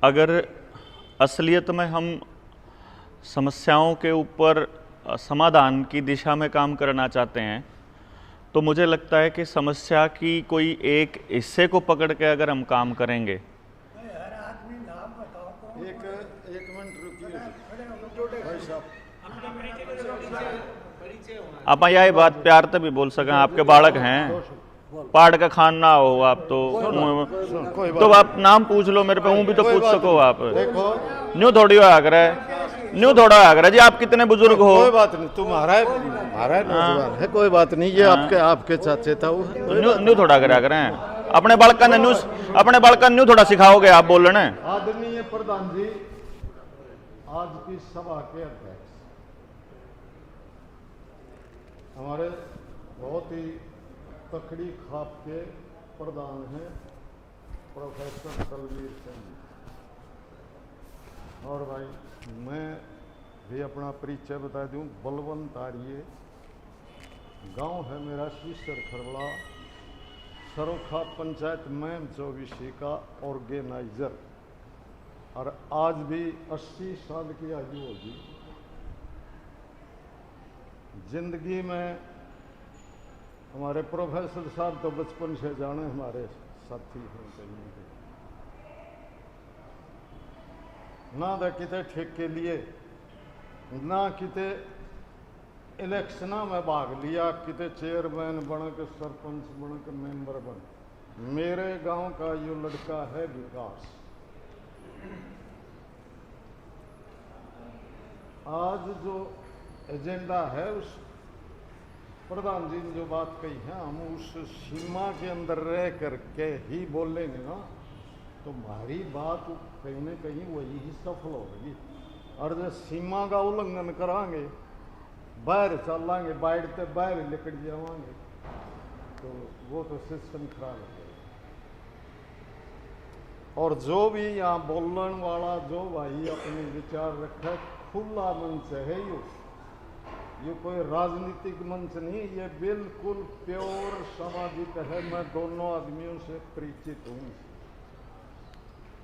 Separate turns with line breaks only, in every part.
अगर असलियत में हम समस्याओं के ऊपर समाधान की दिशा में काम करना चाहते हैं तो मुझे लगता है कि समस्या की कोई एक हिस्से को पकड़ के अगर हम काम करेंगे।
एक मिनट रुकिए भाई साहब,
आप यही बात प्यार से भी बोल सकें, आपके बालक हैं, पाड़ का खाना हो आप तो आप नाम पूछ लो मेरे पे, हूँ भी तो पूछ सको आप। न्यू थोड़ी हो आगरा न्यू थोड़ा आगरा जी, आप कितने बुजुर्ग हो?
कोई बात नहीं, तुम्हारा नौजवान है, कोई बात नहीं, ये आपके चाचे था वो।
न्यू थोड़ा आगरा हैं अपने बालका न्यू थोड़ा सिखाओगे आप बोलने।
आदरणीय प्रधान जी, आज की सभा के अध्यक्ष हमारे बहुत ही तकड़ी खाप के प्रधान हैं प्रोफेसर तलवीर सिंह। और भाई मैं भी अपना परिचय बता दूं, बलवंत आर्य, गांव है मेरा शीशर खरबड़ा, सरोखा पंचायत मैम 24 का ऑर्गेनाइजर, और आज भी 80 साल की आयु होगी। जिंदगी में हमारे प्रोफेसर साहब तो बचपन से जाने हमारे साथी हैं कहीं ना, तो किते ठीक के लिए ना किते इलेक्शना में भाग लिया, किते चेयरमैन बन के सरपंच बन के मेंबर बन। मेरे गांव का यो लड़का है विकास। आज जो एजेंडा है, उस प्रधान जी ने जो बात कही है, हम उस सीमा के अंदर रह करके ही बोलेंगे ना, तो हमारी बात कहीं न कहीं वही ही सफल होगी। और जब सीमा का उल्लंघन करांगे, बाहर चलांगे, बाहर निकल जावांगे, तो वो तो सिस्टम खराब हो जाएगा। और जो भी यहाँ बोलने वाला जो भाई अपने विचार रखे, खुला मंच है ये कोई राजनीतिक मंच नहीं, ये बिल्कुल प्योर सामाजिक है। मैं दोनों आदमियों से परिचित हूँ।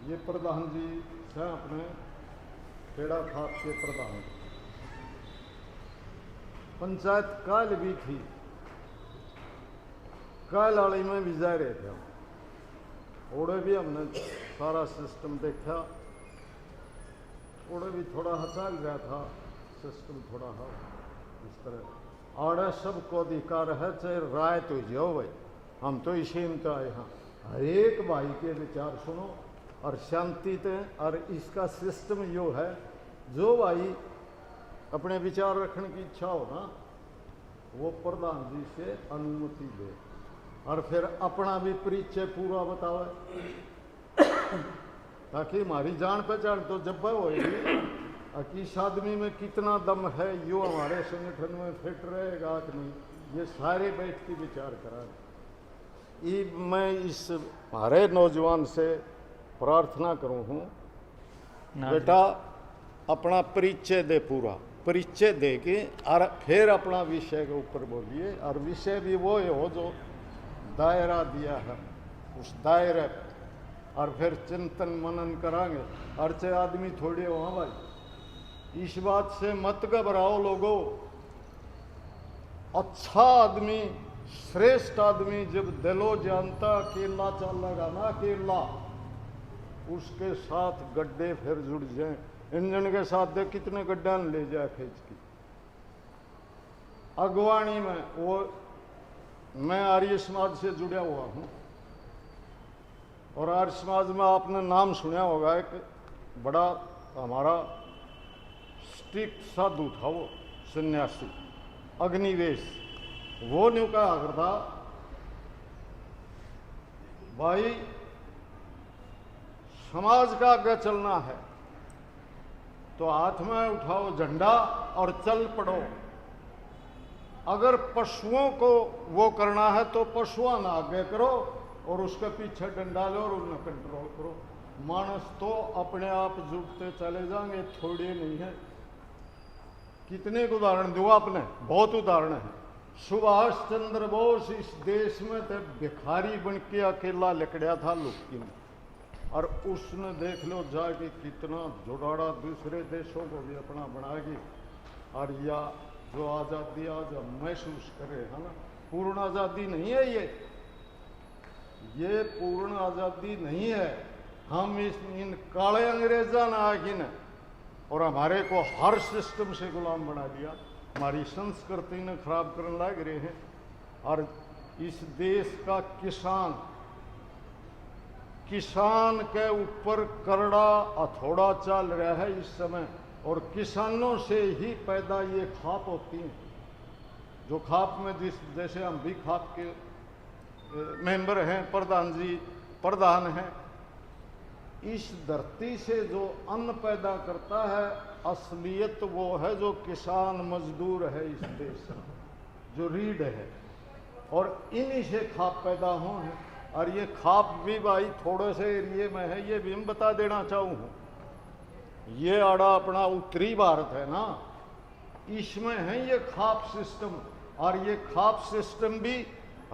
ये प्रधान जी हैं अपने पेड़ा खाप के प्रधान। पंचायत काल भी थी, काल वाली में भी जा रहे थे हम, ओड़े भी हमने सारा सिस्टम देखा, ओड़े भी थोड़ा हचाल गया था सिस्टम, थोड़ा हा इस तरह। और सबको अधिकार है, चाहे राय तो जाओ भाई, हम तो इसी में तो आए हैं, हर एक भाई के विचार सुनो और शांति से। और इसका सिस्टम यो है, जो भाई अपने विचार रखने की इच्छा हो ना, वो प्रधान जी से अनुमति दे और फिर अपना भी परिचय पूरा बतावे, ताकि हमारी जान पहचान तो जब होगी, किस आदमी में कितना दम है, यो हमारे संगठन में फिट रहेगा कि नहीं, ये सारे बैठ के विचार कराएं। मैं इस हमारे नौजवान से प्रार्थना करूँ हूँ, बेटा अपना परिचय दे, पूरा परिचय दे के और फिर अपना विषय के ऊपर बोलिए। और विषय भी वो हो जो दायरा दिया है, उस दायरे और फिर चिंतन मनन करांगे। और चाहे आदमी थोड़े हो, हाँ भाई इस बात से मत घबराओ लोगों, अच्छा आदमी, श्रेष्ठ आदमी जब दिलो जानता अकेला चलेगा ना, अकेला, उसके साथ गड्ढे फिर जुड़ जाए। इंजन के साथ दे कितने गड्ढा ले जाए खींच की। अगवानी में वो, मैं आर्य समाज से जुड़ा हुआ हूँ, और आर्य समाज में आपने नाम सुना होगा, एक बड़ा हमारा स्ट्रिक्ट साधु था, वो सन्यासी अग्निवेश। वो न्यू कहा करता, भाई समाज का आगे चलना है तो हाथ में उठाओ झंडा और चल पड़ो। अगर पशुओं को वो करना है तो पशुओं ना आगे करो और उसके पीछे डंडा लो और उन्हें कंट्रोल करो। मानस तो अपने आप जुटते चले जाएंगे, थोड़े नहीं है। कितने उदाहरण दूँ आपने, बहुत उदाहरण है। सुभाष चंद्र बोस इस देश में तो भिखारी बन के अकेला लकड़िया था लुक्की में, और उसने देख लो जाके कितना जुड़ाड़ा दूसरे देशों को भी अपना बनाएगी। और या जो आज़ादी आज हम महसूस करें, है ना, पूर्ण आज़ादी नहीं है ये पूर्ण आज़ादी नहीं है। हम इन काले अंग्रेजा ने आके न और हमारे को हर सिस्टम से गुलाम बना दिया, हमारी संस्कृति ने खराब करने लग रहे हैं। और इस देश का किसान के ऊपर करड़ा हथौड़ा चल रहा है इस समय, और किसानों से ही पैदा ये खाप होती हैं। जो खाप में जैसे हम भी खाप के मेंबर हैं, प्रधान हैं। इस धरती से जो अन्न पैदा करता है असलियत वो है जो किसान मजदूर है इस देश में, जो रीढ़ है, और इन्हीं से खाप पैदा हो हैं। और ये खाप भी भाई थोड़े से एरिए में है, ये भी हम बता देना चाहूँ। ये आड़ा अपना उत्तरी भारत है ना, इसमें है ये खाप सिस्टम। और ये खाप सिस्टम भी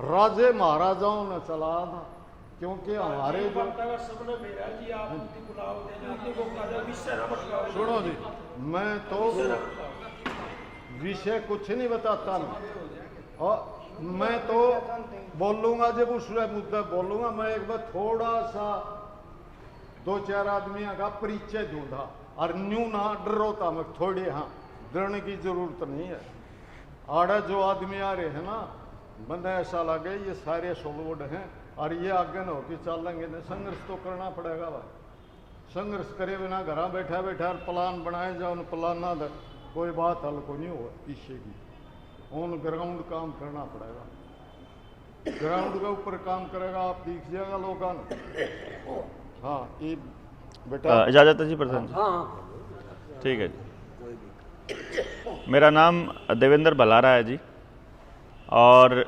राजे महाराजाओं ने चला था, क्योंकि हमारे जो सुनो जी, मैं तो विषय कुछ नहीं बताता ना, और मैं तो बोलूँगा जब उस मुद्दा बोलूँगा। मैं एक बार थोड़ा सा 2-4 आदमियों का परिचय दूंगा, और न्यू ना डरोता मैं थोड़े, हाँ डरने की जरूरत नहीं है। आड़ा जो आदमी आ रहे हैं ना, बंदा ऐसा लगे ये सारे सोलोड हैं, और ये आगे न होकर चलेंगे नहीं। संघर्ष तो करना पड़ेगा भाई, संघर्ष करे बिना घर बैठा बैठा प्लान बनाए जाओ, प्लान ना दे कोई बात हल को नहीं हो पीछे की। ऑन ग्राउंड काम करना पड़ेगा, ग्राउंड के ऊपर काम करेगा, आप दिख जाएगा लोगों ने। हाँ ये बेटा
इजाज़त है जी प्रधान जी। ठीक है जी। मेरा नाम देवेंद्र भलारा है जी, और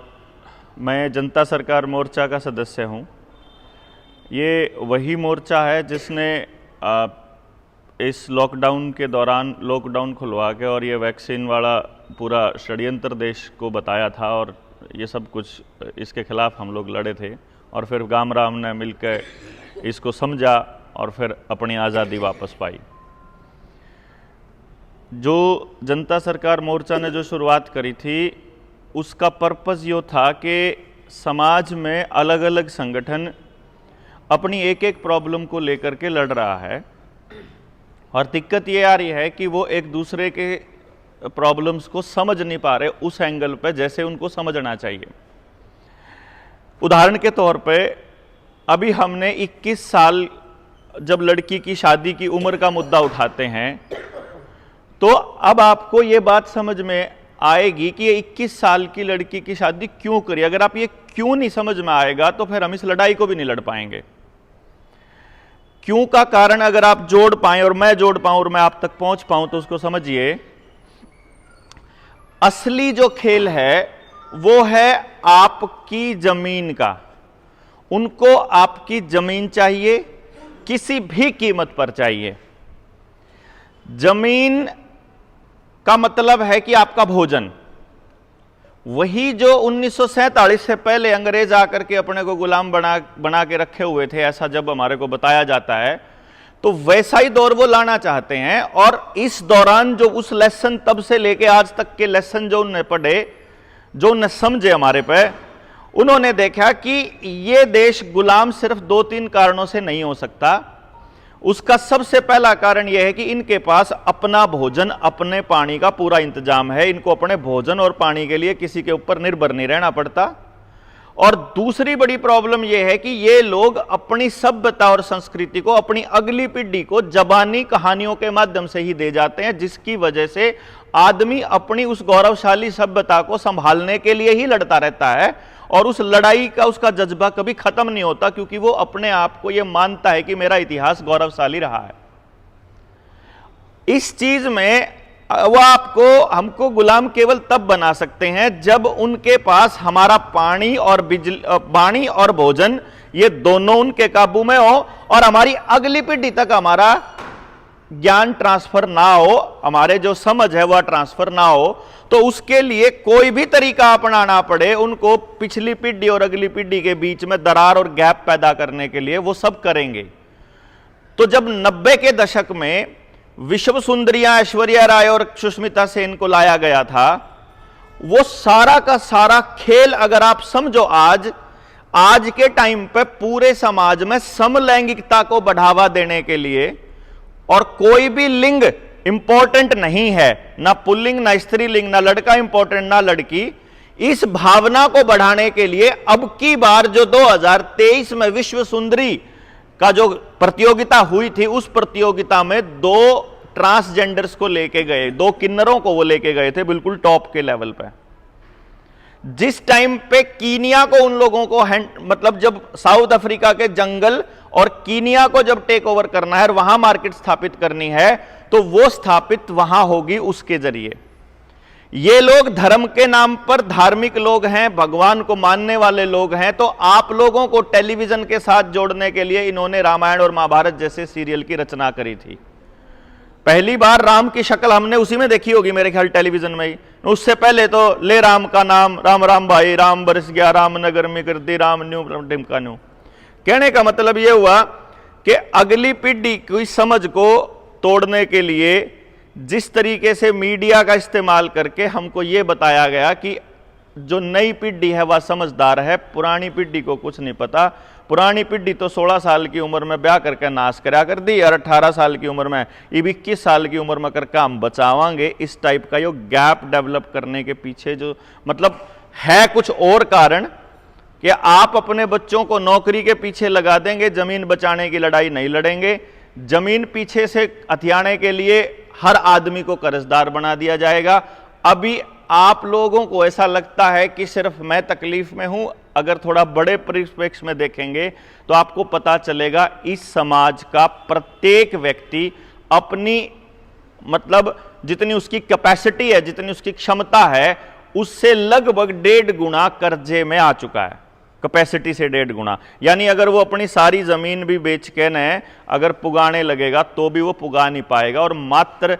मैं जनता सरकार मोर्चा का सदस्य हूँ। ये वही मोर्चा है जिसने इस लॉकडाउन के दौरान लॉकडाउन खुलवा के और ये वैक्सीन वाला पूरा षड्यंत्र देश को बताया था, और ये सब कुछ इसके खिलाफ हम लोग लड़े थे। और फिर गाम राम ने मिलकर इसको समझा और फिर अपनी आज़ादी वापस पाई। जो जनता सरकार मोर्चा ने जो शुरुआत करी थी, उसका पर्पस ये था कि समाज में अलग अलग संगठन अपनी एक एक प्रॉब्लम को लेकर के लड़ रहा है, और दिक्कत ये आ रही है कि वो एक दूसरे के प्रॉब्लम्स को समझ नहीं पा रहे उस एंगल पे जैसे उनको समझना चाहिए। उदाहरण के तौर पे अभी हमने 21 साल जब लड़की की शादी की उम्र का मुद्दा उठाते हैं, तो अब आपको ये बात समझ में आएगी कि ये 21 साल की लड़की की शादी क्यों करी। अगर आप ये क्यों नहीं समझ में आएगा तो फिर हम इस लड़ाई को भी नहीं लड़ पाएंगे। क्यों का कारण अगर आप जोड़ पाएं और मैं जोड़ पाऊं और मैं आप तक पहुंच पाऊं तो उसको समझिए। असली जो खेल है वो है आपकी जमीन का। उनको आपकी जमीन चाहिए, किसी भी कीमत पर चाहिए। जमीन का मतलब है कि आपका भोजन। वही जो 1947 से पहले अंग्रेज आकर के अपने को गुलाम बना के रखे हुए थे, ऐसा जब हमारे को बताया जाता है, तो वैसा ही दौर वो लाना चाहते हैं। और इस दौरान जो उस लेसन तब से लेके आज तक के लेसन जो उन्हें पढ़े, जो उन्हें समझे हमारे पे, उन्होंने देखा कि ये देश गुलाम सिर्फ 2-3 कारणों से नहीं हो सकता। उसका सबसे पहला कारण यह है कि इनके पास अपना भोजन, अपने पानी का पूरा इंतजाम है। इनको अपने भोजन और पानी के लिए किसी के ऊपर निर्भर नहीं रहना पड़ता। और दूसरी बड़ी प्रॉब्लम यह है कि ये लोग अपनी सभ्यता और संस्कृति को अपनी अगली पीढ़ी को जबानी कहानियों के माध्यम से ही दे जाते हैं, जिसकी वजह से आदमी अपनी उस गौरवशाली सभ्यता को संभालने के लिए ही लड़ता रहता है, और उस लड़ाई का उसका जज्बा कभी खत्म नहीं होता, क्योंकि वो अपने आप को ये मानता है कि मेरा इतिहास गौरवशाली रहा है। इस चीज में वो हमको गुलाम केवल तब बना सकते हैं जब उनके पास हमारा पानी और भोजन, ये दोनों उनके काबू में हो, और हमारी अगली पीढ़ी तक हमारा ज्ञान ट्रांसफर ना हो, हमारे जो समझ है वह ट्रांसफर ना हो। तो उसके लिए कोई भी तरीका अपनाना पड़े, उनको पिछली पीढ़ी और अगली पीढ़ी के बीच में दरार और गैप पैदा करने के लिए वो सब करेंगे। तो जब 90 के दशक में विश्व सुंदरियां ऐश्वर्या राय और सुष्मिता सेन को लाया गया था, वो सारा का सारा खेल अगर आप समझो आज के टाइम पे पूरे समाज में समलैंगिकता को बढ़ावा देने के लिए, और कोई भी लिंग इंपॉर्टेंट नहीं है, ना पुल्लिंग ना स्त्रीलिंग, ना लड़का इंपॉर्टेंट ना लड़की, इस भावना को बढ़ाने के लिए अब की बार जो 2023 में विश्व सुंदरी का जो प्रतियोगिता हुई थी, उस प्रतियोगिता में 2 ट्रांसजेंडर्स को लेके गए, 2 किन्नरों को वो लेके गए थे बिल्कुल टॉप के लेवल पे। जिस टाइम पे कीनिया को उन लोगों को मतलब जब साउथ अफ्रीका के जंगल और कीनिया को जब टेक ओवर करना है और वहां मार्केट स्थापित करनी है, तो वो स्थापित वहां होगी उसके जरिए। ये लोग धर्म के नाम पर धार्मिक लोग हैं, भगवान को मानने वाले लोग हैं, तो आप लोगों को टेलीविजन के साथ जोड़ने के लिए इन्होंने रामायण और महाभारत जैसे सीरियल की रचना करी थी। पहली बार राम की शक्ल हमने उसी में देखी होगी मेरे ख्याल, टेलीविजन में ही। उससे पहले तो ले राम का नाम, राम राम भाई, राम बरस गया, राम नगर में कर दी, राम न्यू टिमका न्यू। कहने का मतलब यह हुआ कि अगली पीढ़ी की समझ को तोड़ने के लिए जिस तरीके से मीडिया का इस्तेमाल करके हमको यह बताया गया कि जो नई पीढ़ी है वह समझदार है, पुरानी पीढ़ी को कुछ नहीं पता। पुरानी पीढ़ी तो 16 साल की उम्र में ब्याह करके नाश करा कर दी, और 18 साल की उम्र में, ये 21 साल की उम्र में करके हम बचावांगे। इस टाइप का यो गैप डेवलप करने के पीछे जो मतलब है कुछ और कारण, कि आप अपने बच्चों को नौकरी के पीछे लगा देंगे, जमीन बचाने की लड़ाई नहीं लड़ेंगे। जमीन पीछे से हथियाने के लिए हर आदमी को कर्जदार बना दिया जाएगा। अभी आप लोगों को ऐसा लगता है कि सिर्फ मैं तकलीफ में हूं, अगर थोड़ा बड़े परिप्रेक्ष्य में देखेंगे तो आपको पता चलेगा इस समाज का प्रत्येक व्यक्ति अपनी मतलब जितनी उसकी कैपेसिटी है, जितनी उसकी क्षमता है, उससे लगभग 1.5 गुना कर्जे में आ चुका है, कैपेसिटी से 1.5 गुना। यानी अगर वो अपनी सारी जमीन भी बेच के न अगर पुगाने लगेगा तो भी वो पुगा नहीं पाएगा, और मात्र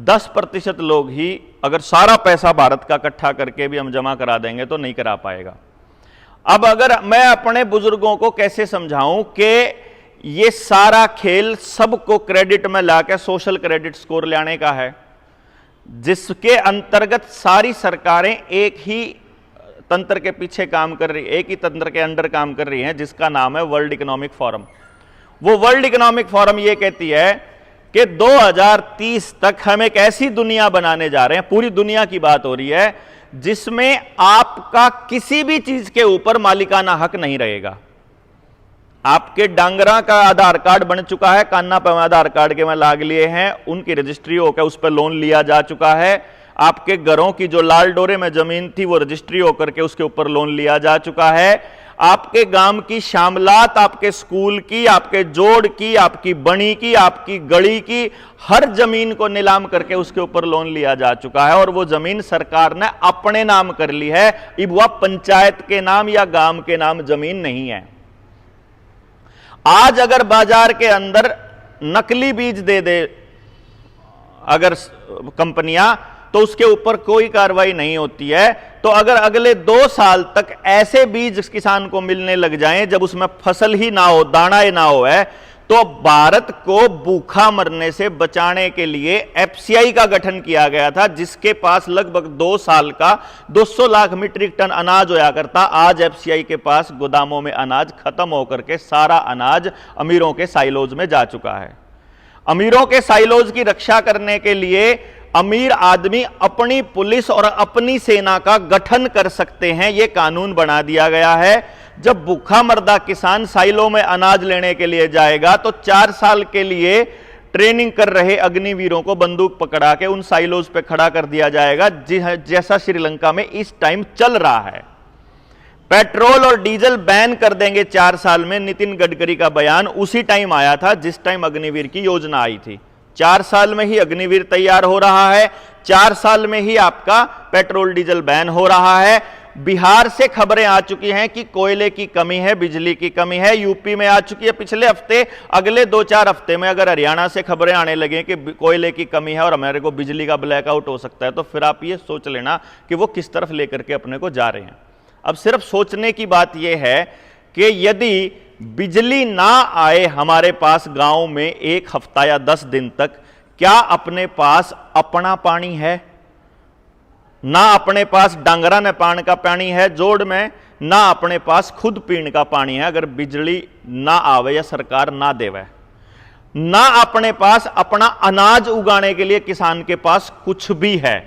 10% लोग ही, अगर सारा पैसा भारत का इकट्ठा करके भी हम जमा करा देंगे तो नहीं करा पाएगा। अब अगर मैं अपने बुजुर्गों को कैसे समझाऊं कि ये सारा खेल सबको क्रेडिट में लाके सोशल क्रेडिट स्कोर लाने का है, जिसके अंतर्गत सारी सरकारें एक ही तंत्र के पीछे काम कर रही, एक ही तंत्र के अंडर काम कर रही हैं, जिसका नाम है वर्ल्ड इकोनॉमिक फोरम। वो वर्ल्ड इकोनॉमिक फोरम ये कहती है कि 2030 तक हम एक ऐसी दुनिया बनाने जा रहे हैं, पूरी दुनिया की बात हो रही है, जिसमें आपका किसी भी चीज के ऊपर मालिकाना हक नहीं रहेगा। आपके डांगरा का आधार कार्ड बन चुका है, कान्ना पे आधार कार्ड के में लाग लिए हैं, उनकी रजिस्ट्री होकर उस पर लोन लिया जा चुका है। आपके घरों की जो लाल डोरे में जमीन थी वो रजिस्ट्री होकर के उसके ऊपर लोन लिया जा चुका है। आपके गांव की शामलात, आपके स्कूल की, आपके जोड़ की, आपकी बणी की, आपकी गड़ी की, हर जमीन को नीलाम करके उसके ऊपर लोन लिया जा चुका है, और वो जमीन सरकार ने अपने नाम कर ली है। अब वह पंचायत के नाम या गांव के नाम जमीन नहीं है। आज अगर बाजार के अंदर नकली बीज दे दे अगर कंपनियां, तो उसके ऊपर कोई कार्रवाई नहीं होती है। तो अगर अगले 2 साल तक ऐसे बीज किसान को मिलने लग जाएं जब उसमें फसल ही ना हो, दाना ही ना हो, है तो भारत को भूखा मरने से बचाने के लिए एफसीआई का गठन किया गया था, जिसके पास लगभग 2 साल का 200 लाख मीट्रिक टन अनाज होया करता। आज एफसीआई के पास गोदामों में अनाज खत्म होकर के सारा अनाज अमीरों के साइलोज में जा चुका है। अमीरों के साइलोज की रक्षा करने के लिए अमीर आदमी अपनी पुलिस और अपनी सेना का गठन कर सकते हैं, यह कानून बना दिया गया है। जब भूखा मर्दा किसान साइलों में अनाज लेने के लिए जाएगा तो 4 साल के लिए ट्रेनिंग कर रहे अग्निवीरों को बंदूक पकड़ा के उन साइलोज पे खड़ा कर दिया जाएगा, जैसा श्रीलंका में इस टाइम चल रहा है। पेट्रोल और डीजल बैन कर देंगे 4 साल में, नितिन गडकरी का बयान उसी टाइम आया था जिस टाइम अग्निवीर की योजना आई थी। 4 साल में ही अग्निवीर तैयार हो रहा है, 4 साल में ही आपका पेट्रोल डीजल बैन हो रहा है। बिहार से खबरें आ चुकी हैं कि कोयले की कमी है, बिजली की कमी है। यूपी में आ चुकी है पिछले हफ्ते। अगले 2-4 हफ्ते में अगर हरियाणा से खबरें आने लगे कि कोयले की कमी है और हमारे को बिजली का ब्लैकआउट हो सकता है, तो फिर आप ये सोच लेना कि वो किस तरफ लेकर के अपने को जा रहे हैं। अब सिर्फ सोचने की बात यह है कि यदि बिजली ना आए हमारे पास गांव में 1 हफ्ता या 10 दिन तक, क्या अपने पास अपना पानी है? ना अपने पास डांगरा ने पान का पानी है जोड़ में, ना अपने पास खुद पीने का पानी है अगर बिजली ना आवे या सरकार ना देवे। ना अपने पास अपना अनाज उगाने के लिए किसान के पास कुछ भी है।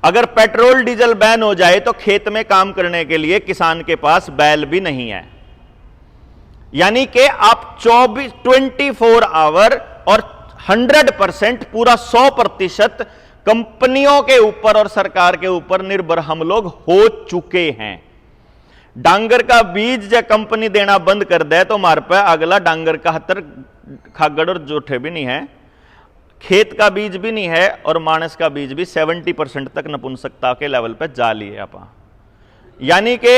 अगर पेट्रोल डीजल बैन हो जाए तो खेत में काम करने के लिए किसान के पास बैल भी नहीं है। यानी कि आप 24 आवर और 100% पूरा 100% कंपनियों के ऊपर और सरकार के ऊपर निर्भर हम लोग हो चुके हैं। डांगर का बीज जब कंपनी देना बंद कर दे तो हमारे पे अगला डांगर का 71 खागड़ और जोठे भी नहीं है, खेत का बीज भी नहीं है, और मानस का बीज भी 70% तक नपुंसकता के लेवल पे जा लिए आप। यानी कि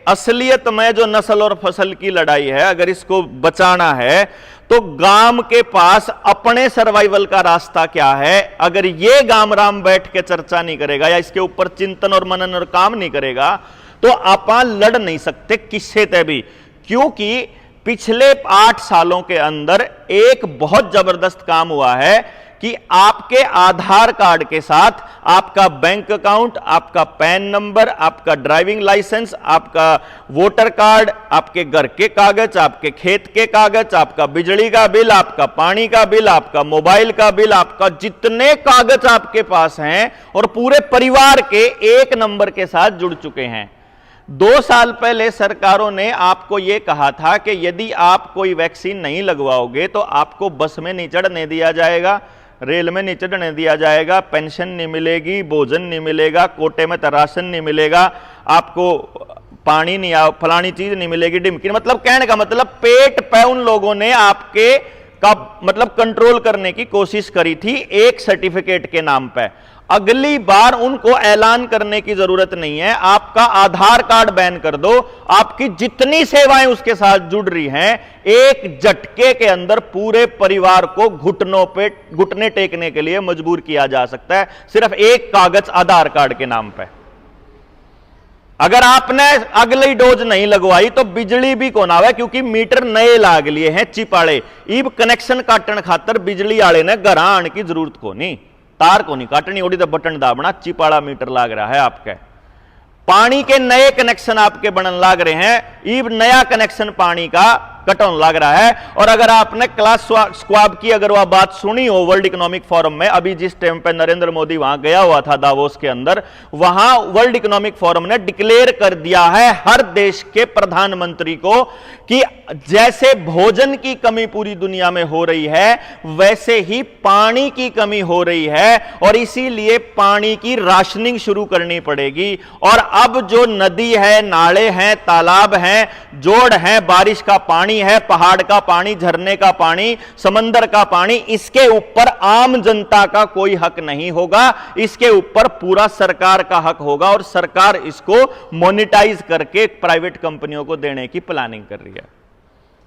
असलियत में जो नस्ल और फसल की लड़ाई है, अगर इसको बचाना है तो गांव के पास अपने सर्वाइवल का रास्ता क्या है, अगर ये गांव राम बैठ के चर्चा नहीं करेगा या इसके ऊपर चिंतन और मनन और काम नहीं करेगा तो आप लड़ नहीं सकते किससे ते भी। क्योंकि पिछले 8 सालों के अंदर एक बहुत जबरदस्त काम हुआ है कि आपके आधार कार्ड के साथ आपका बैंक अकाउंट, आपका पैन नंबर, आपका ड्राइविंग लाइसेंस, आपका वोटर कार्ड, आपके घर के कागज, आपके खेत के कागज, आपका बिजली का बिल, आपका पानी का बिल, आपका मोबाइल का बिल, आपका जितने कागज आपके पास हैं और पूरे परिवार के एक नंबर के साथ जुड़ चुके हैं। 2 साल पहले सरकारों ने आपको यह कहा था कि यदि आप कोई वैक्सीन नहीं लगवाओगे तो आपको बस में नहीं चढ़ने दिया जाएगा, रेल में नहीं चढ़ने दिया जाएगा, पेंशन नहीं मिलेगी, भोजन नहीं मिलेगा, कोटे में राशन नहीं मिलेगा, आपको पानी नहीं, फलानी चीज नहीं मिलेगी, डिमकी। मतलब कहने का मतलब पेट पे उन लोगों ने आपके का मतलब कंट्रोल करने की कोशिश करी थी एक सर्टिफिकेट के नाम पे। अगली बार उनको ऐलान करने की जरूरत नहीं है, आपका आधार कार्ड बैन कर दो, आपकी जितनी सेवाएं उसके साथ जुड़ रही हैं एक झटके के अंदर पूरे परिवार को घुटने टेकने के लिए मजबूर किया जा सकता है, सिर्फ एक कागज आधार कार्ड के नाम पे। अगर आपने अगली डोज नहीं लगवाई तो बिजली भी कौन आवे, क्योंकि मीटर नए लाग लिए हैं चिपाड़े। इब कनेक्शन काटन खातर बिजली आले ने घर आने की जरूरत को नहीं, तार को नहीं काटनी, ओडी तो बटन दाबना, चिपाड़ा मीटर लाग रहा है आपके। पानी के नए कनेक्शन आपके बनन लाग रहे हैं, इब नया कनेक्शन पानी का कटौन लग रहा है। और अगर आपने क्लास स्क्वाब की अगर वह बात सुनी हो वर्ल्ड इकोनॉमिक फोरम में, अभी जिस टाइम पे नरेंद्र मोदी वहां गया हुआ था दावोस के अंदर, वहां वर्ल्ड इकोनॉमिक फोरम ने डिक्लेयर कर दिया है हर देश के प्रधानमंत्री को कि जैसे भोजन की कमी पूरी दुनिया में हो रही है वैसे ही पानी की कमी हो रही है, और इसीलिए पानी की राशनिंग शुरू करनी पड़ेगी। और अब जो नदी है, नाले हैं, तालाब हैं, जोड़ हैं, बारिश का पानी है, पहाड़ का पानी, झरने का पानी, समंदर का पानी, इसके ऊपर आम जनता का कोई हक नहीं होगा, इसके ऊपर पूरा सरकार का हक होगा। और सरकार इसको मोनेटाइज करके प्राइवेट कंपनियों को देने की प्लानिंग कर रही है।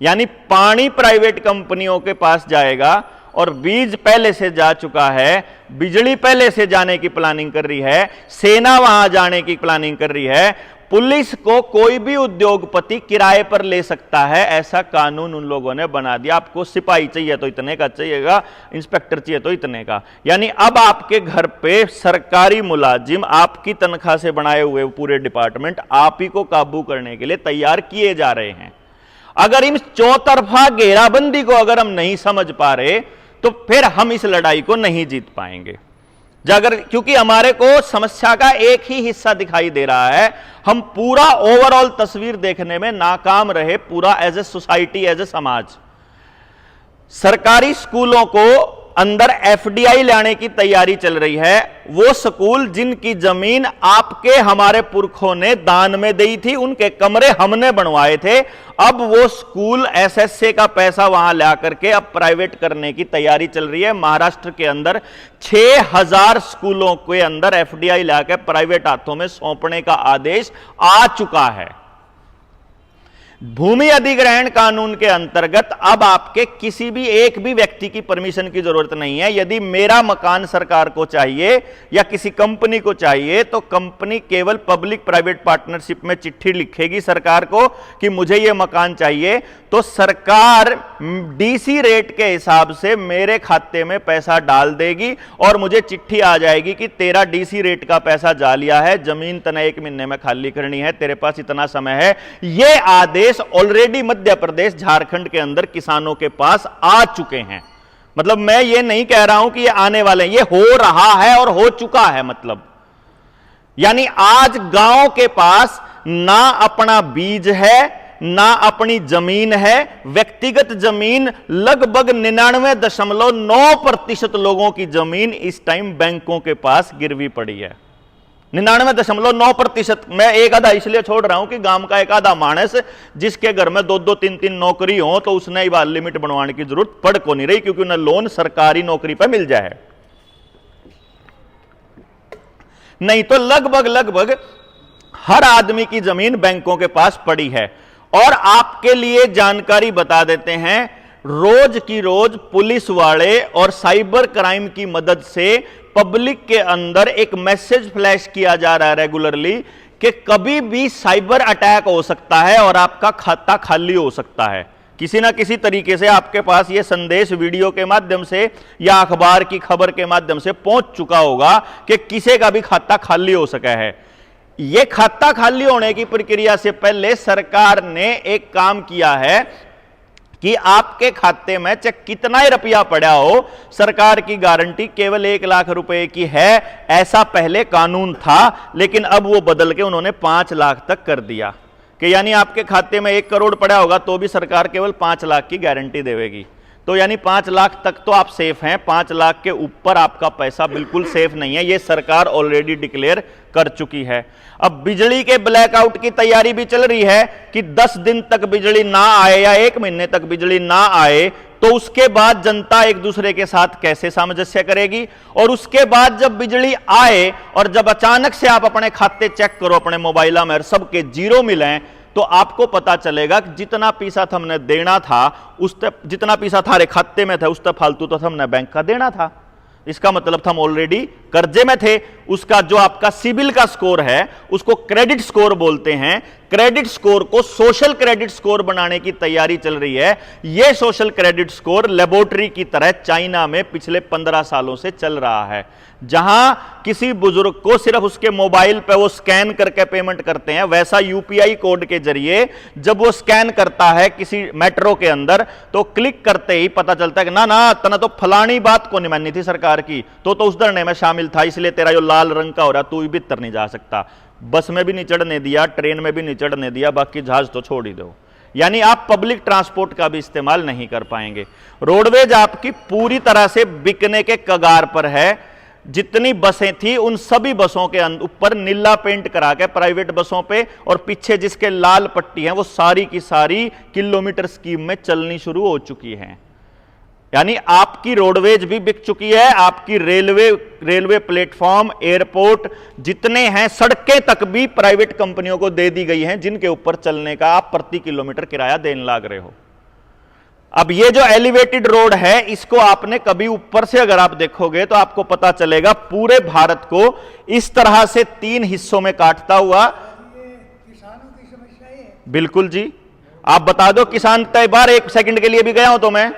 यानी पानी प्राइवेट कंपनियों के पास जाएगा, और बीज पहले से जा चुका है, बिजली पहले से जाने की प्लानिंग कर रही है, सेना वहां जाने की प्लानिंग कर रही है, पुलिस को कोई भी उद्योगपति किराए पर ले सकता है, ऐसा कानून उन लोगों ने बना दिया। आपको सिपाही चाहिए तो इतने का चाहिएगा, इंस्पेक्टर चाहिए तो इतने का। यानी अब आपके घर पे सरकारी मुलाजिम, आपकी तनख्वाह से बनाए हुए पूरे डिपार्टमेंट आप ही को काबू करने के लिए तैयार किए जा रहे हैं। अगर इन चौतरफा घेराबंदी को अगर हम नहीं समझ पा रहे तो फिर हम इस लड़ाई को नहीं जीत पाएंगे। अगर क्योंकि हमारे को समस्या का एक ही हिस्सा दिखाई दे रहा है, हम पूरा ओवरऑल तस्वीर देखने में नाकाम रहे, पूरा as a society, as a समाज। सरकारी स्कूलों को अंदर एफडीआई लाने की तैयारी चल रही है। वो स्कूल जिनकी जमीन आपके हमारे पुरखों ने दान में दी थी, उनके कमरे हमने बनवाए थे, अब वो स्कूल एसएसए का पैसा वहां ला करके अब प्राइवेट करने की तैयारी चल रही है। महाराष्ट्र के अंदर 6000 स्कूलों के अंदर एफडीआई लाकर प्राइवेट हाथों में सौंपने का आदेश आ चुका है। भूमि अधिग्रहण कानून के अंतर्गत अब आपके किसी भी एक भी व्यक्ति की परमिशन की जरूरत नहीं है। यदि मेरा मकान सरकार को चाहिए या किसी कंपनी को चाहिए तो कंपनी केवल पब्लिक प्राइवेट पार्टनरशिप में चिट्ठी लिखेगी सरकार को कि मुझे यह मकान चाहिए, तो सरकार डीसी रेट के हिसाब से मेरे खाते में पैसा डाल देगी और मुझे चिट्ठी आ जाएगी कि तेरा डीसी रेट का पैसा जा लिया है, जमीन तने 1 महीने में खाली करनी है, तेरे पास इतना समय है। यह आदेश ऑलरेडी मध्य प्रदेश झारखंड के अंदर किसानों के पास आ चुके हैं। मतलब मैं ये नहीं कह रहा हूं कि ये आने वाले हैं, ये हो रहा है और हो चुका है। मतलब यानी आज गांव के पास ना अपना बीज है ना अपनी जमीन है, व्यक्तिगत जमीन लगभग 99.9% लोगों की जमीन इस टाइम बैंकों के पास गिरवी पड़ी है। 99.9%। मैं एक आधा इसलिए छोड़ रहा हूं कि गांव का एक आधा मानस जिसके घर में 2-2 3-3 नौकरी हो तो उसने ही बार लिमिट बनवाने की जरूरत पड़ को नहीं रही, क्योंकि उन्हें लोन सरकारी नौकरी पर मिल जाए। नहीं तो लगभग हर आदमी की जमीन बैंकों के पास पड़ी है। और आपके लिए जानकारी बता देते हैं, रोज की रोज पुलिस वाले और साइबर क्राइम की मदद से पब्लिक के अंदर एक मैसेज फ्लैश किया जा रहा है रेगुलरली कि कभी भी साइबर अटैक हो सकता है और आपका खाता खाली हो सकता है। किसी ना किसी तरीके से आपके पास यह संदेश वीडियो के माध्यम से या अखबार की खबर के माध्यम से पहुंच चुका होगा कि किसी का भी खाता खाली हो सका है। यह खाता खाली होने की प्रक्रिया से पहले सरकार ने एक काम किया है कि आपके खाते में चाहे कितना ही रुपया पड़ा हो, सरकार की गारंटी केवल 1 लाख रुपए की है। ऐसा पहले कानून था, लेकिन अब वो बदल के उन्होंने 5 लाख तक कर दिया कि यानी आपके खाते में 1 करोड़ पड़ा होगा तो भी सरकार केवल 5 लाख की गारंटी देगी। तो यानी 5 लाख तक तो आप सेफ हैं, 5 लाख के ऊपर आपका पैसा बिल्कुल सेफ नहीं है। ये सरकार ऑलरेडी डिक्लेयर कर चुकी है। अब बिजली के ब्लैकआउट की तैयारी भी चल रही है कि 10 दिन तक बिजली ना आए या 1 महीने तक बिजली ना आए तो उसके बाद जनता एक दूसरे के साथ कैसे सामंजस्य करेगी। और उसके बाद जब बिजली आए और जब अचानक से आप अपने खाते चेक करो अपने मोबाइल में और सबके जीरो मिलें तो आपको पता चलेगा कि जितना पैसा हमने देना था उस जितना पैसा थारे खाते में था उस तक फालतू तो हमने बैंक का देना था। इसका मतलब हम ऑलरेडी कर्जे में थे। उसका जो आपका सिबिल का स्कोर है उसको क्रेडिट स्कोर बोलते हैं। क्रेडिट स्कोर को सोशल क्रेडिट स्कोर बनाने की तैयारी चल रही है। यह सोशल क्रेडिट स्कोर लेबोरेटरी की तरह चाइना में पिछले 15 सालों से चल रहा है, जहां किसी बुजुर्ग को सिर्फ उसके मोबाइल पे वो स्कैन करके पेमेंट करते हैं, वैसा यूपीआई कोड के जरिए जब वो स्कैन करता है किसी मेट्रो के अंदर तो क्लिक करते ही पता चलता है कि ना ना तना तो फलानी बात को नहीं माननी थी सरकार की, तो उस धरने में शामिल था, इसलिए तेरा जो लाल रंग का हो रहा तू भीतर नहीं जा सकता। बस में भी नहीं चढ़ने दिया, ट्रेन में भी नहीं चढ़ने दिया, बाकी जहाज तो छोड़ ही दो। यानी आप पब्लिक ट्रांसपोर्ट का भी इस्तेमाल नहीं कर पाएंगे। रोडवेज आपकी पूरी तरह से बिकने के कगार पर है। जितनी बसें थी उन सभी बसों के ऊपर नीला पेंट करा के प्राइवेट बसों पे और पीछे जिसके लाल पट्टी है वो सारी की सारी किलोमीटर स्कीम में चलनी शुरू हो चुकी हैं। यानी आपकी रोडवेज भी बिक चुकी है, आपकी रेलवे प्लेटफॉर्म, एयरपोर्ट जितने हैं, सड़कें तक भी प्राइवेट कंपनियों को दे दी गई हैं जिनके ऊपर चलने का आप प्रति किलोमीटर किराया देने लग रहे हो। अब ये जो एलिवेटेड रोड है इसको आपने कभी ऊपर से अगर आप देखोगे तो आपको पता चलेगा पूरे भारत को इस तरह से 3 हिस्सों में काटता हुआ।
किसानों की समस्या है।
बिल्कुल जी, आप बता दो किसान कई बार 1 सेकंड के लिए भी गया हूं तो मैं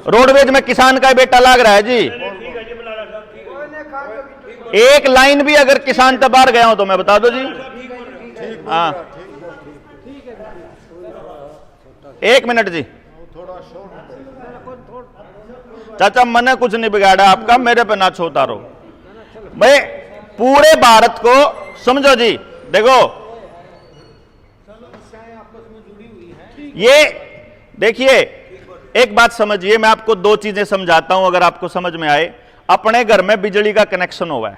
रोडवेज में किसान का बेटा लाग रहा है जी। एक लाइन भी अगर किसान तक बाहर गया हूं तो मैं बता दो जी। हाँ 1 मिनट जी। चाचा मैंने कुछ नहीं बिगाड़ा आपका, मेरे पे ना छोता रहो भाई। पूरे भारत को समझो जी, देखो ये देखिए एक बात समझिए, मैं आपको 2 चीजें समझाता हूं अगर आपको समझ में आए। अपने घर में बिजली का कनेक्शन हुआ है,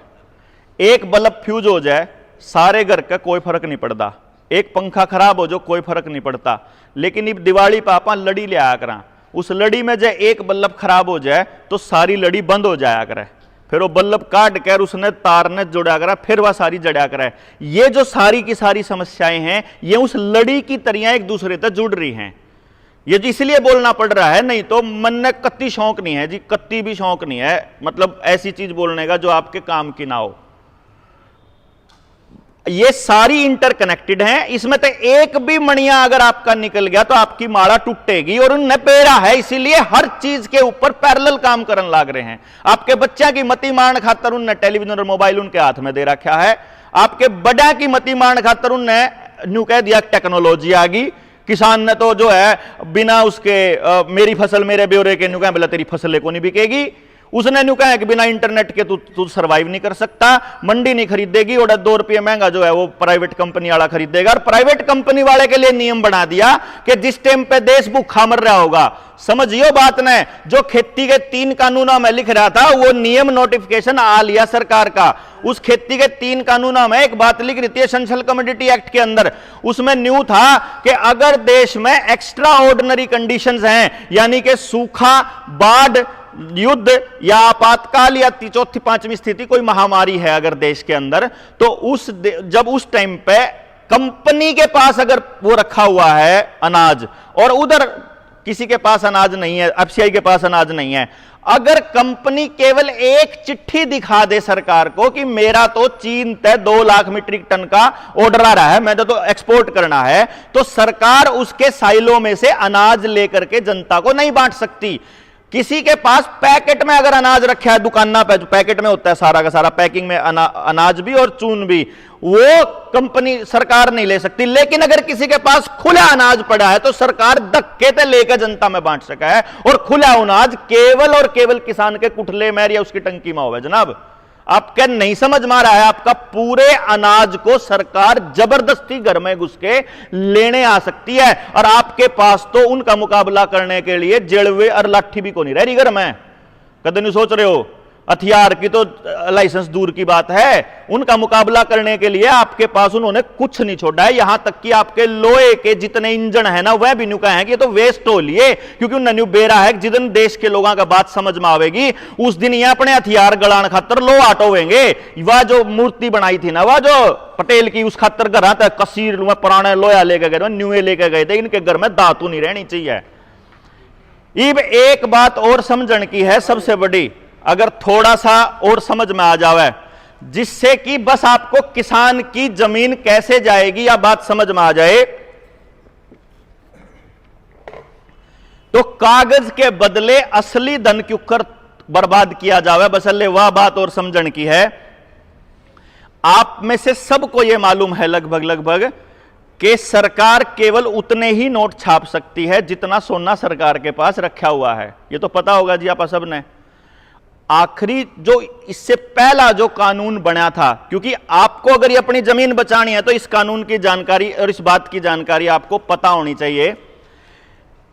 एक बल्ब फ्यूज हो जाए सारे घर का कोई फर्क नहीं पड़ता, एक पंखा खराब हो जो कोई फर्क नहीं पड़ता। लेकिन अब दिवाली पापा लड़ी ले आया करा, उस लड़ी में जब एक बल्ब खराब हो जाए तो सारी लड़ी बंद हो जाया करे। फिर वो बल्ब काट कर उसने तार ने जुड़ा करा, फिर वह सारी जड़ा करा है। ये जो सारी की सारी समस्याएं हैं ये उस लड़ी की तरह एक दूसरे तक जुड़ रही हैं। ये इसलिए बोलना पड़ रहा है, नहीं तो मन में कत्ती शौक नहीं है जी, कत्ती भी शौक नहीं है, मतलब ऐसी चीज बोलने का जो आपके काम की ना हो। ये सारी इंटरकनेक्टेड हैं, इसमें तो एक भी मणिया अगर आपका निकल गया तो आपकी माला टूटेगी। और उनने पेड़ा है, इसीलिए हर चीज के ऊपर पैरेलल काम करने लाग रहे हैं। आपके बच्चा की मती मारने खातर उनने टेलीविजन और मोबाइल उनके हाथ में दे रखा है। आपके बड़ा की मती मारने खातर उनने न्यू कह दिया टेक्नोलॉजी आ गई। किसान ने तो जो है बिना उसके मेरी फसल मेरे ब्यौरे के न्यू कह बोला तेरी फसल को नहीं बिकेगी। उसने न्यू कहा कि बिना इंटरनेट के तू सर्वाइव नहीं कर सकता, मंडी नहीं खरीदेगी, और 2 रुपये महंगा जो है वो प्राइवेट कंपनी वाला खरीदेगा। और प्राइवेट कंपनी वाले के लिए नियम बना दिया कि जिस टाइम पे देश भूखा मर रहा होगा, समझियो बात ने, जो खेती के 3 कानूनों में लिख रहा था वो नियम नोटिफिकेशन आ लिया सरकार का। उस खेती के 3 कानूनों में एक बात लिख रही थी एसेंशियल कमोडिटी एक्ट के अंदर, उसमें न्यू था कि अगर देश में एक्स्ट्रा ऑर्डिनरी कंडीशंस हैं, यानी कि सूखा, बाढ़, युद्ध या आपातकाल या चौथी पांचवी स्थिति कोई महामारी है अगर देश के अंदर, तो जब उस टाइम पे कंपनी के पास अगर वो रखा हुआ है अनाज और उधर किसी के पास अनाज नहीं है, एफसीआई के पास अनाज नहीं है, अगर कंपनी केवल एक चिट्ठी दिखा दे सरकार को कि मेरा तो चीन तय 2 लाख मीट्रिक टन का ऑर्डर आ रहा है, मैंने तो एक्सपोर्ट करना है, तो सरकार उसके साइलों में से अनाज लेकर के जनता को नहीं बांट सकती। किसी के पास पैकेट में अगर अनाज रखा है दुकाना पे, जो पैकेट में होता है सारा का सारा, पैकिंग में अनाज भी और चून भी, वो कंपनी सरकार नहीं ले सकती। लेकिन अगर किसी के पास खुला अनाज पड़ा है तो सरकार धक्के से लेकर जनता में बांट सका है। और खुला अनाज केवल और केवल किसान के कुठले में या उसकी टंकी में होगा। जनाब आपका नहीं समझ में आ रहा है, आपका पूरे अनाज को सरकार जबरदस्ती घर में घुस के लेने आ सकती है, और आपके पास तो उनका मुकाबला करने के लिए जेड़वे और लाठी भी को नहीं रह रही घर में। कदम नहीं सोच रहे हो, हथियार की तो लाइसेंस दूर की बात है, उनका मुकाबला करने के लिए आपके पास उन्होंने कुछ नहीं छोड़ा है। यहां तक कि आपके लोहे के जितने इंजन है ना, वह भी न्यू कहे हैं कि ये तो वेस्ट हो लिए, क्योंकि उन्होंने न्यू बेरा है जिस दिन देश के लोगों का बात समझ में आवेगी उस दिन ये अपने हथियार गड़ान खातर लो आटोवेंगे। वह जो मूर्ति बनाई थी ना, वह जो पटेल की, उस खातर घर आता कसीर में पुराने लोया लेके गए, न्यूए लेके गए थे, इनके घर में धातु नहीं रहनी चाहिए। इब एक बात और समझण की है सबसे बड़ी, अगर थोड़ा सा और समझ में आ जावे, जिससे कि बस आपको किसान की जमीन कैसे जाएगी या बात समझ में आ जाए, तो कागज के बदले असली धन क्यों कर बर्बाद किया जावे, बस अल्ले वह बात और समझण की है। आप में से सबको यह मालूम है लगभग कि सरकार केवल उतने ही नोट छाप सकती है जितना सोना सरकार के पास रखा हुआ है। यह तो पता होगा जी आप सबने। आखिरी जो इससे पहला जो कानून बना था, क्योंकि आपको अगर ये अपनी जमीन बचानी है तो इस कानून की जानकारी और इस बात की जानकारी आपको पता होनी चाहिए।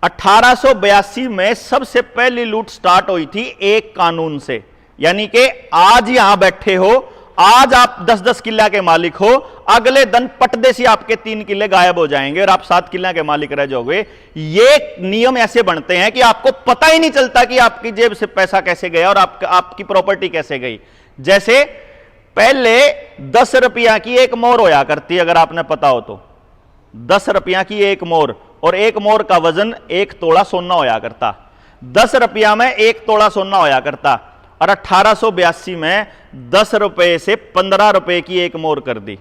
1882 में सबसे पहली लूट स्टार्ट हुई थी एक कानून से, यानी कि आज यहां बैठे हो, आज आप 10-10 किला के मालिक हो, अगले दिन पटदे से आपके 3 किले गायब हो जाएंगे और आप 7 किला के मालिक रह जाओगे। ये नियम ऐसे बनते हैं कि आपको पता ही नहीं चलता कि आपकी जेब से पैसा कैसे गया और आपकी प्रॉपर्टी कैसे गई। जैसे पहले 10 रुपया की एक मोर होया करती, अगर आपने पता हो तो 10 रुपया की एक मोर, और एक मोर का वजन 1 तोला सोना होया करता। 10 रुपया में 1 तोला सोना होया करता, और 1882 में 10 रुपए से 15 रुपए की एक मोर कर दी।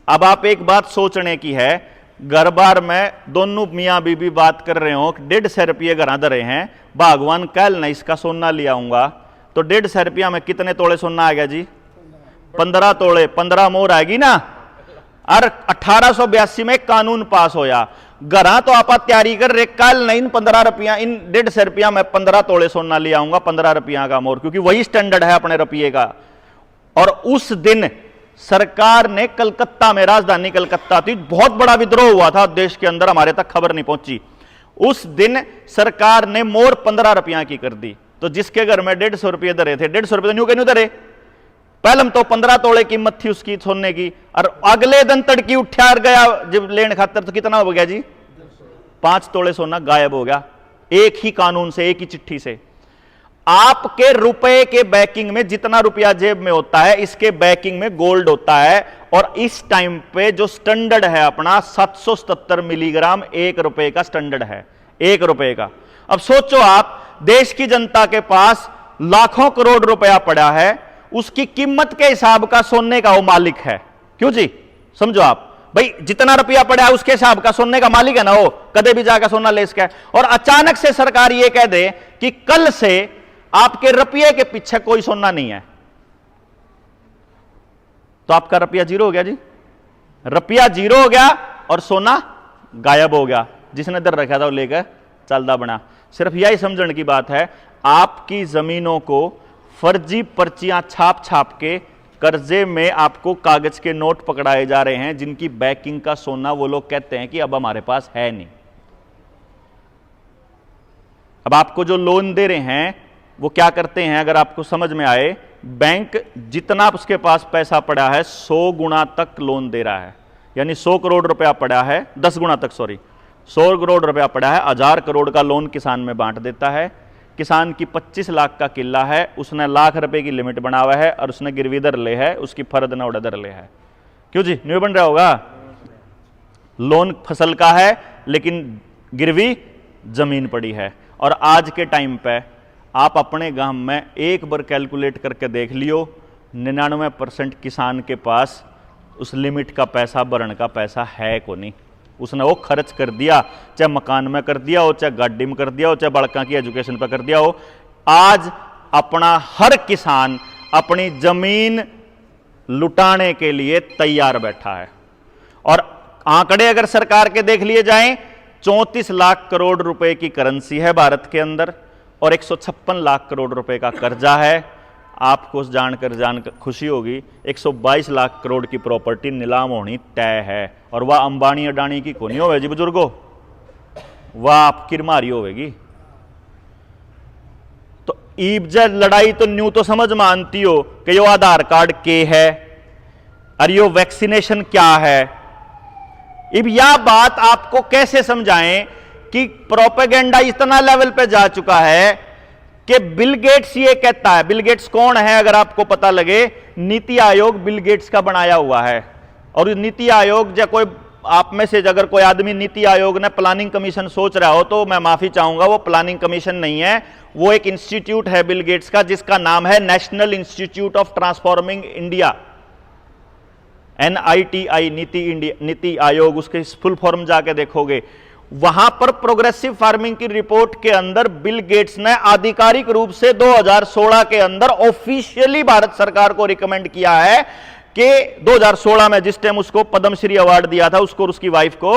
अब आप एक बात सोचने की है, घर बार में दोनों मियाँ बीबी बात कर रहे हो, 150 रुपये घर धरे हैं, भगवान कल न इसका सोना ले आऊंगा, तो 150 रुपया में कितने तोड़े सोना आ गया जी? 15 तोड़े, 15 मोर आएगी ना। और 1882 में कानून पास होया, घरा तो आप तैयारी कर रहे, कल नहीं इन 15 रुपया, इन 150 रुपया में 15 तोड़े सोना ले आऊंगा, 15 रुपया का मोर, क्योंकि वही स्टैंडर्ड है अपने रुपये का। और उस दिन सरकार ने कलकत्ता में, राजधानी कलकत्ता थी, बहुत बड़ा विद्रोह हुआ था देश के अंदर, हमारे तक खबर नहीं पहुंची। उस दिन सरकार ने मोर 15 रुपया की कर दी। तो जिसके घर में 150 रुपये धरे थे, 150 रुपये न्यू के न्यू धरे, पहले तो 15 तोड़े कीमत थी उसकी सोने की, और अगले दिन तड़की उठा गया जब लेने खातर, तो कितना हो गया जी? 5 तोड़े सोना गायब हो गया, एक ही कानून से, एक ही चिट्ठी से। आपके रुपए के बैकिंग में जितना रुपया जेब में होता है, इसके बैकिंग में गोल्ड होता है। और इस टाइम पे जो स्टैंडर्ड है अपना 777 मिलीग्राम 1 रुपए का स्टैंडर्ड है, 1 रुपए का। अब सोचो आप, देश की जनता के पास लाखों करोड़ रुपया पड़ा है, उसकी कीमत के हिसाब का सोने का वो मालिक है। क्यों जी? समझो आप भाई, जितना रुपया पड़ा है उसके हिसाब का सोने का मालिक है ना वो, कदे भी जाकर सोना ले सके। और अचानक से सरकार ये कह दे कि कल से आपके रुपये के पीछे कोई सोना नहीं है, तो आपका रुपया जीरो हो गया जी। रुपया जीरो हो गया और सोना गायब हो गया। जिसने दर रखा था वो लेकर चलदा बना। सिर्फ यही समझने की बात है, आपकी जमीनों को फर्जी पर्चियां छाप छाप के कर्जे में आपको कागज के नोट पकड़ाए जा रहे हैं, जिनकी बैकिंग का सोना वो लोग कहते हैं कि अब हमारे पास है नहीं। अब आपको जो लोन दे रहे हैं वो क्या करते हैं, अगर आपको समझ में आए, बैंक जितना उसके पास पैसा पड़ा है 100 गुना तक लोन दे रहा है। यानी 100 करोड़ रुपया पड़ा है, 10 गुना तक, सॉरी 100 करोड़ रुपया पड़ा है, 1000 करोड़ का लोन किसान में बांट देता है। किसान की 25 लाख का किला है, उसने लाख रुपए की लिमिट बना हुआ है और उसने गिरवी दर ले है, उसकी फर्द न उड़ा दर ले है। क्यों जी? नहीं बन रहा होगा? लोन फसल का है लेकिन गिरवी जमीन पड़ी है। और आज के टाइम पे आप अपने गांव में एक बार कैलकुलेट करके देख लियो, 99% किसान के पास उस लिमिट का पैसा, भरण का पैसा है को नहीं। उसने वो खर्च कर दिया, चाहे मकान में कर दिया हो, चाहे गाड़ी में कर दिया हो, चाहे बड़का की एजुकेशन पर कर दिया हो। आज अपना हर किसान अपनी जमीन लुटाने के लिए तैयार बैठा है। और आंकड़े अगर सरकार के देख लिए जाएं, 34 लाख करोड़ रुपए की करेंसी है भारत के अंदर और 156 लाख करोड़ रुपए का कर्जा है। आपको जानकर खुशी होगी, 122 लाख करोड़ की प्रॉपर्टी नीलाम होनी तय है। और वह अंबानी अडानी की कोनी होगी जी बुजुर्गो, वह आपकी मारी होगी। तो ईब लड़ाई तो न्यू तो समझ मानती हो कि यो आधार कार्ड के है और यो वैक्सीनेशन क्या है। अब यह बात आपको कैसे समझाएं कि प्रोपेगेंडा इतना लेवल पे जा चुका है कि बिल गेट्स ये कहता है। बिल गेट्स कौन है अगर आपको पता लगे? नीति आयोग बिल गेट्स का बनाया हुआ है। और नीति आयोग, या कोई आप में से अगर कोई आदमी नीति आयोग ने प्लानिंग कमीशन सोच रहा हो तो मैं माफी चाहूंगा, वो प्लानिंग कमीशन नहीं है, वो एक इंस्टीट्यूट है बिल गेट्स का, जिसका नाम है national institute of transforming India, NITI, NITI Aayog. उसके फुल फॉर्म जाके देखोगे, वहां पर प्रोग्रेसिव फार्मिंग की रिपोर्ट के अंदर बिल गेट्स ने आधिकारिक रूप से 2016 के अंदर ऑफिशियली भारत सरकार को रिकमेंड किया है कि 2016 में जिस टाइम उसको पद्मश्री अवार्ड दिया था, उसको और उसकी वाइफ को,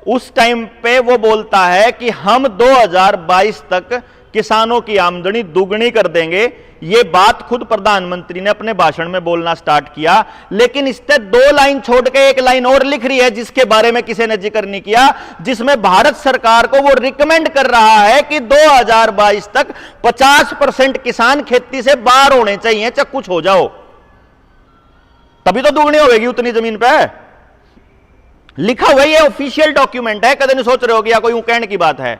उस टाइम पे वो बोलता है कि हम 2022 तक किसानों की आमदनी दुगनी कर देंगे। ये बात खुद प्रधानमंत्री ने अपने भाषण में बोलना स्टार्ट किया, लेकिन इससे 2 लाइन छोड़ के एक लाइन और लिख रही है जिसके बारे में किसी ने जिक्र नहीं किया, जिसमें भारत सरकार को वो रिकमेंड कर रहा है कि 2022 तक 50% किसान खेती से बाहर होने चाहिए, चाहे कुछ हो जाओ, तभी तो दुगनी होगी उतनी जमीन पे। लिखा हुआ ये ऑफिशियल डॉक्यूमेंट है, कदे नहीं सोच रहे हो कि या कोई कहने की बात है।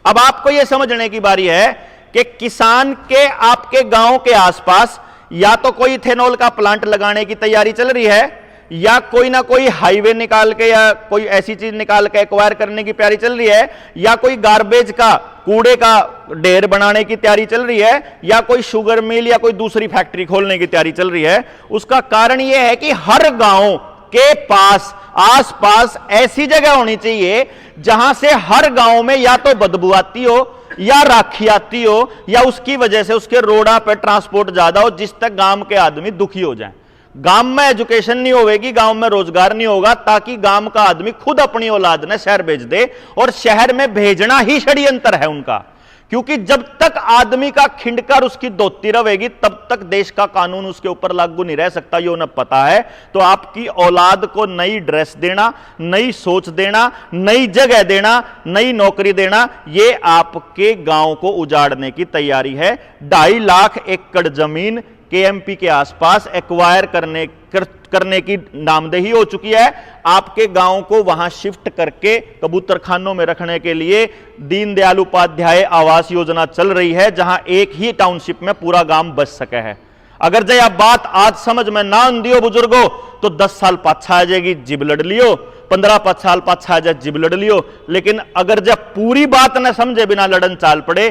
अब आपको यह समझने की बारी है कि किसान के आपके गांव के आसपास या तो कोई इथेनॉल का प्लांट लगाने की तैयारी चल रही है, या कोई ना कोई हाईवे निकाल के या कोई ऐसी चीज निकाल के एक्वायर करने की तैयारी चल रही है, या कोई गार्बेज का, कूड़े का ढेर बनाने की तैयारी चल रही है, या कोई शुगर मिल या कोई दूसरी फैक्ट्री खोलने की तैयारी चल रही है। उसका कारण यह है कि हर गांव के पास आसपास ऐसी जगह होनी चाहिए जहां से हर गांव में या तो बदबू आती हो, या राखी आती हो, या उसकी वजह से उसके रोडा पे ट्रांसपोर्ट ज्यादा हो, जिस तक गांव के आदमी दुखी हो जाएं। गांव में एजुकेशन नहीं होगी, गांव में रोजगार नहीं होगा, ताकि गांव का आदमी खुद अपनी औलाद ने शहर भेज दे। और शहर में भेजना ही षड्यंत्र है उनका, क्योंकि जब तक आदमी का खिंडकर उसकी धोती रहेगी तब तक देश का कानून उसके ऊपर लागू नहीं रह सकता, ये उन्हें पता है। तो आपकी औलाद को नई ड्रेस देना, नई सोच देना, नई जगह देना, नई नौकरी देना, ये आपके गांव को उजाड़ने की तैयारी है। 2.5 लाख एकड़ जमीन केएमपी के आसपास एक्वायर करने की नामदेही हो चुकी है। आपके गांव को वहां शिफ्ट करके कबूतरखानों में रखने के लिए दीनदयाल उपाध्याय आवास योजना चल रही है, जहां एक ही टाउनशिप में पूरा गांव बच सके है। अगर जय आप बात आज समझ में ना दियो बुजुर्गो, तो 10 साल पाछा आ जाएगी, जिब लड़ लियो, 15 साल पाछा आ जाए, जिब लड़ लियो। लेकिन अगर जब पूरी बात न समझे बिना लड़न चाल पड़े,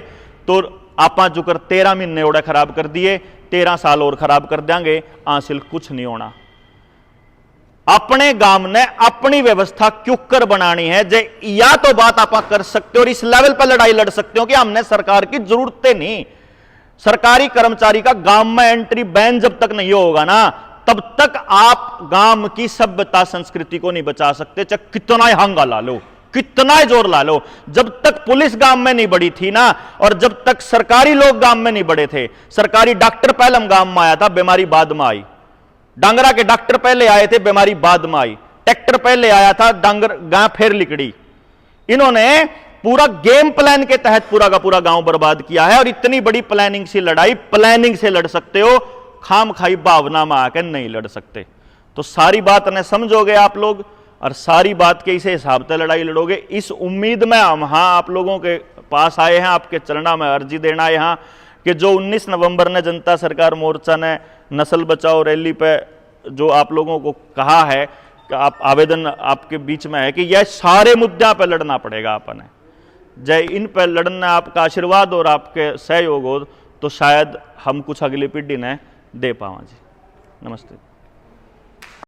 तो आपा जुकर 13 महीने ओड़े खराब कर दिए, 13 साल और खराब कर देंगे, हासिल कुछ नहीं होना। अपने गांव ने अपनी व्यवस्था क्यों कर बनानी है, जे या तो बात आप कर सकते हो और इस लेवल पर लड़ाई लड़ सकते हो कि हमने सरकार की जरूरत नहीं। सरकारी कर्मचारी का गांव में एंट्री बैन जब तक नहीं होगा ना, तब तक आप गांव की सभ्यता संस्कृति को नहीं बचा सकते, चाहे कितना ही हंगा ला लो, कितना ही जोर ला लो। जब तक पुलिस गांव में नहीं बढ़ी थी ना, और जब तक सरकारी लोग गांव में नहीं बढ़े थे, सरकारी डॉक्टर पहले हम गांव में आया था, बीमारी बाद में आई। डांगरा के डॉक्टर पहले आए थे, बीमारी बाद में आई। ट्रैक्टर पहले आया था, डांगर गांव फिर लिकड़ी। इन्होंने पूरा गेम प्लान के तहत पूरा का पूरा गांव बर्बाद किया है। और इतनी बड़ी प्लानिंग से लड़ाई प्लानिंग से लड़ सकते हो, खाम खाई भावना में आकर नहीं लड़ सकते। तो सारी बात ने समझोगे आप लोग, और सारी बात के इसे हिसाब से लड़ाई लड़ोगे। इस उम्मीद में हम आप लोगों के पास आए हैं, आपके चरणों में अर्जी देना है यहाँ कि जो 19 नवंबर ने जनता सरकार मोर्चा ने नस्ल बचाओ रैली पे जो आप लोगों को कहा है कि आप आवेदन आपके बीच में है कि यह सारे मुद्दों पर लड़ना पड़ेगा अपन, जय इन पर लड़ना आपका आशीर्वाद और आपके सहयोग हो, तो शायद हम कुछ अगली पीढ़ी ने दे पावा जी। नमस्ते।